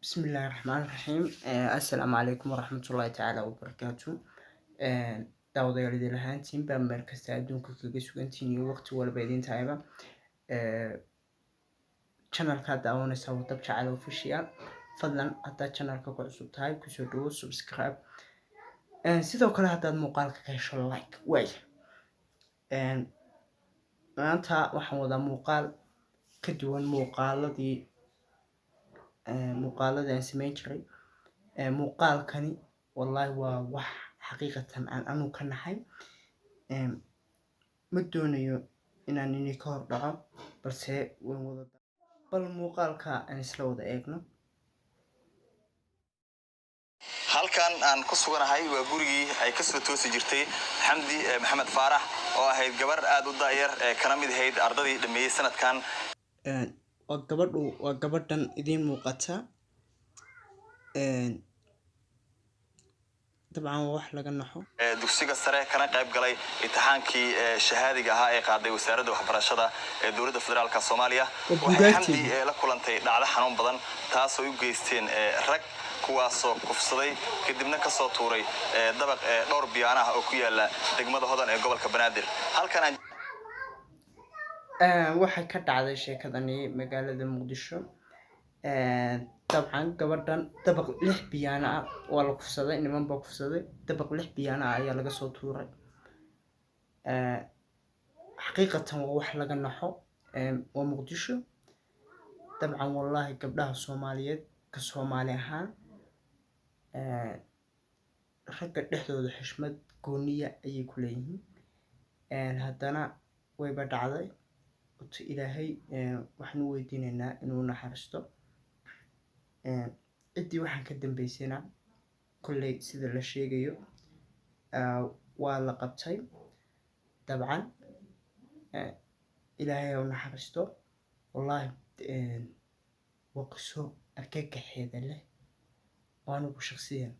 بسم الله الرحمن الرحيم السلام عليكم ورحمة الله تعالى وبركاته داوديال idin ahaantiin baa meel kasta adduunka kaga sugantiin iyo waqti walba idin tahayba channelka daawanaysa waa dab jacayl official fadlan haddaad channelka ku cusub tahay kusoo dhawo subscribe sidoo kale haddaad muuqaalka ka hesho like way maanta waxaan wadaa muuqaal ka duwan muuqaaladii aan samayn jiray muuqaalkani wallahi waa wax xaqiiqatan aan anu ka nahay ma doonayo inaan inii ka hor dhaco balse waan wada bal muuqaalka aan isla wada eegno. halkan aan ku suganahay waa gurigii ay ka soo toosi jirtay xamdi maxamed faarax oo ahayd gabar aad u daayar kana mid ahayd ardadii dhameeyay sanadkan waa gabadhan idiin muuqata dabcan wax laga naxo dugsiga sare kana qayb galay imtixaankii shahaadiga ahaa ee qaaday wasaaradda waxbarashada ee dowladda federaalka Soomaaliya waxay xamdi la kulantay dhacdo xanuun badan taasoo u geysteen rag kuwaasoo kufsaday kadibna ka soo tuuray dabaq dhowr biyaan ah oo ku yaala degmada Hodan ee gobolka Banaadir halkan waxay ka dhacday sheekadani magaalada Muqdisho dabcan gabadhan dabaq 6 biyaan ah waa la kufsaday niman baa kufsaday dabaq 6 biyaan ah ayaa laga soo tuuray xaqiiqatan waa wax laga naxo waa Muqdisho dabcan wallahi gabdhaha Soomaaliyeed ka Soomaali ahaan ragga dhexdooda xishmad gooniya ayay ku leeyihiin haddana wayba dhacday ilaahay waxaan u weydiinaynaa inuu naxariisto cidii waxaan ka dambeysayna kulley sida la sheegayo waa la qabtay dabcan ilaahay u naxariisto wallahi waa qiso argagaxeeda leh oo anigu shakhsiyan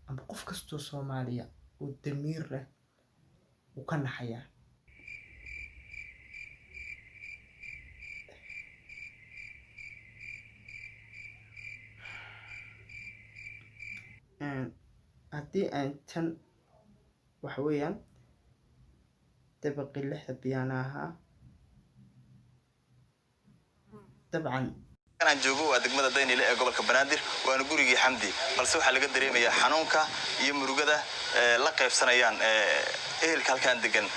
ama qof kastoo Soomaaliya oo damiir leh uu ka naxayaa haddii aan tan waxa weeyaan dabaqii 6 biyaan ahaa dabcan aan joogo waa degmada Daynile ee gobolka Banaadir waana gurigii xamdi balse waxa laga dareemayaa xanuunka iyo murugada la qaybsanayaan ehelka halkan degan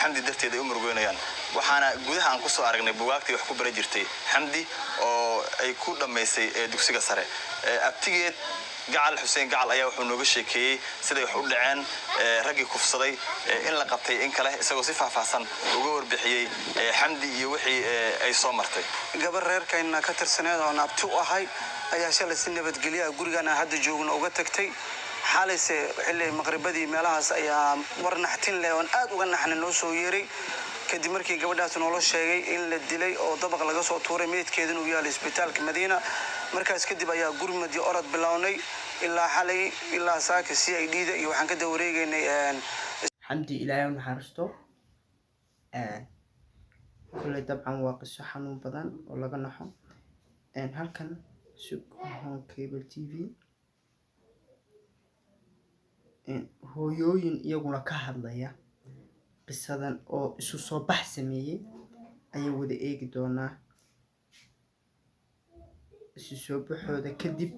xamdi darteed ay u murugoynayaan waxaana gudaha aan ku soo aragnay buugaagtii wax ku bara jirtay xamdi oo ay ku dhameysay dugsiga sare abtigeed gacal Xuseen gacal ayaa wuxuu nooga sheekeeyay sida wax u dhaceen ragii kufsaday in la qabtay in kale isagoo si faahfaahsan uga warbixiyay xamdi iyo wixii ay soo martay gabar reerkayna ka tirsaneed oo abti u ahay ayaa shalay si nabadgelyo gurigan hadda joogno uga tagtay xaalayse xilli maqribadii meelahaas ayaa war naxtin leh oo aad uga naxna noo soo yeeray kadib markii gabadhaas noo sheegay in la dilay oo dabaq laga soo tuuray meedkeeduna uu yahay isbitaalka Madiina markaas kadib ayaa gurmadii orod bilownay ilaa xalay ilaa saaka CID iyo waxaan ka dawareegaynay xamdi ilaahay naxariisto kulay dabcan waa qiso xanuun badan oo laga naxo halkan Home Cable TV hooyooyin iyaguna ka hadlaya qisadan oo isu soo bax sameeyay ayay wada eegi doonaa isu soo baxooda kadib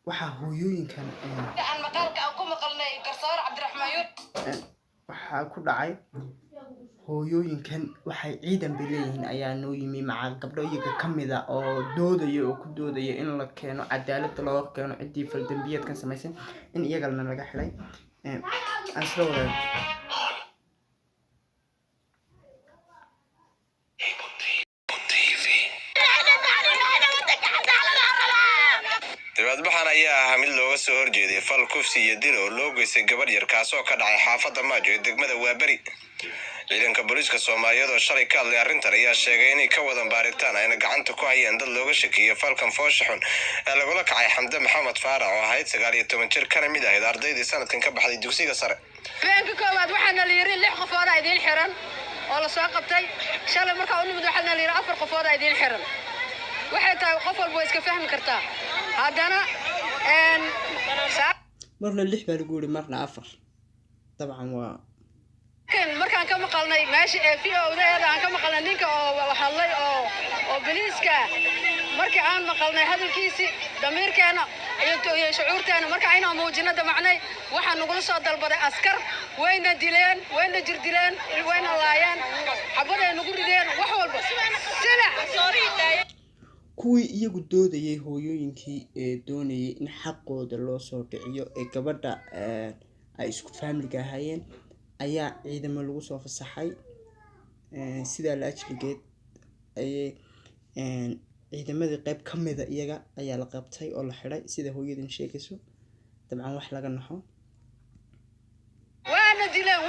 waxa hooyooyinkan aan maqaalka aan ku maqalnay garsoor Cabdiraxmaan waxa ku dhacay hooyooyinkan waxay ciidan bileeyihiin ayaa noo yimi maca gabdho iyaga kamid ah oo ku doodaya in la keeno cadaalad loo keeno cidii fal dambiyeedkan sameysay in iyagana laga xilay aan soo waday dibadbaxan ayaa ahaa mid looga soo horjeeday fal kufsi iyo dil oo loo geystay gabar yar kaasoo ka dhacay xaafadda Maajo ee degmada Waabari ciidanka booliiska Soomaaliyeed oo shalay ka hadlay arrintan ayaa sheegay inay ka wadan baaritaan ayna gacanta ku hayaan dad looga shakiyay falkan foosha xun ee lagula kacay Xamdi Maxamed Faarax oo ahayd 19 jir kana mid ahayd ardaydii sanadkan ka baxday dugsiga sare beenka koowaad waxaana la yiri 6 qof oo idin xiran oo la soo qabtay shalay markaa u nimid waxaana la yidhi 4 qofood ay idin xiran waxay tahay qof walba way iska fahmi kartaa haddana marna 6 baa lagu yiri marna 4 dabcan waa markaan ka maqalnay meesha ee VO-da aan ka maqalnay ninka oo hadlay oo biliiska markii aan maqalnay hadalkiisi damiirkeena iyo shucuurteena marka ayna muujinada macnay waxaan ugu soo dalbaday askar wayna dileen wayna jirdileen wayna laayeen xabaday nagu rideen wax walba sida kuwii iyagu doodayay hooyooyinkii ee doonayay in xaqooda loo soo dhiciyo ee gabadha ay isku family ahaayeen ayaa ciidamo lagu soo fasaxay sida la ajligeed ayay ciidamadii qayb ka mid ah iyaga ayaa la qabtay oo la xiray sida hooyadan sheegayso dabcan wax laga naxo waana dileen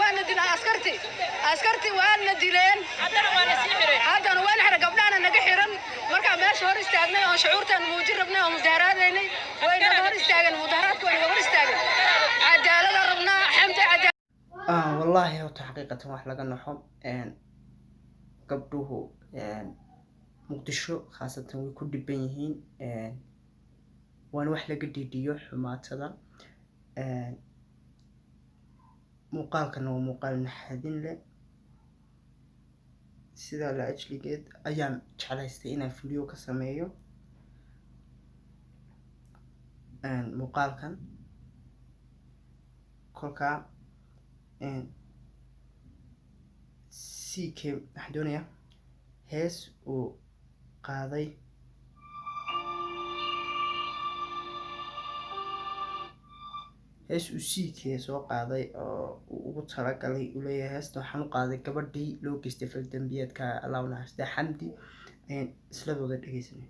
askarti waana dileen haddana waana xiray gabdhana naga xiran marka meesha hor istaagnay oo shucuurtan muujin rabnay oo mudaaraadaynay wayna hor istaageen mudaharaadku wayna hor istaageen cadaalad rabnaa xamdi والله هو حقيقة واحد لقى نحو قبضوه مقدشو خاصة ويكون دبينهين وانا واحد لقى ديو حماتة مقال كانوا مقال نحدين له سيدا لأجلي قد أيام تشعليستينا فيديو كساميو مقال كان كلها CK maxdoonaya hees uu qaaday CK soo qaaday oo uu ugu talagalay u leeyahay heesta waxaan u qaaday gabadhii loo geystay fal dambiyeedka Allahna hasta Xamdi isla wada dhageysanay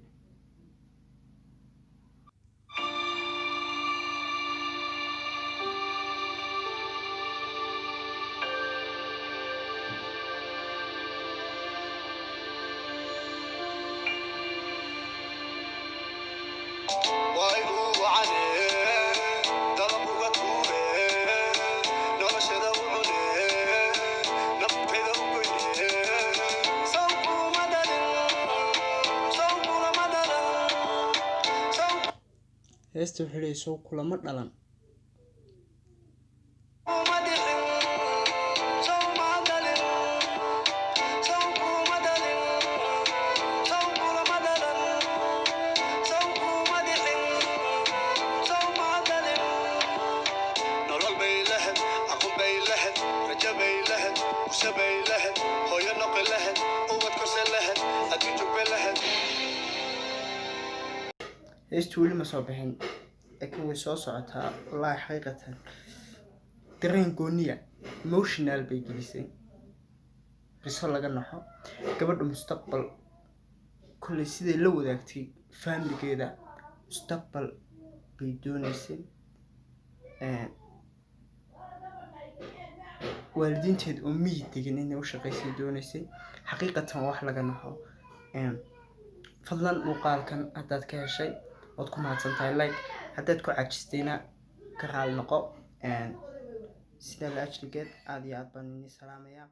heesta wuxuu leeyahay soo kulama dhalan heesta weli ma soo bixin laakiin way soo socotaa wallaahi xaqiiqatan dareen gooniya emotional bay gelisay qiso laga naxo gabadha mustaqbal kulley siday la wadaagtay faamiligeeda mustaqbal bay doonaysay waalidiinteed oo miyi degan inay u shaqaysay doonaysay xaqiiqatan wax laga naxo fadlan muuqaalkan haddaad ka heshay waad ku mahadsantahay like haddaad ku cajistayna ka raali noqo sida la ajligeed aad iyo aad baan idin salaamayaa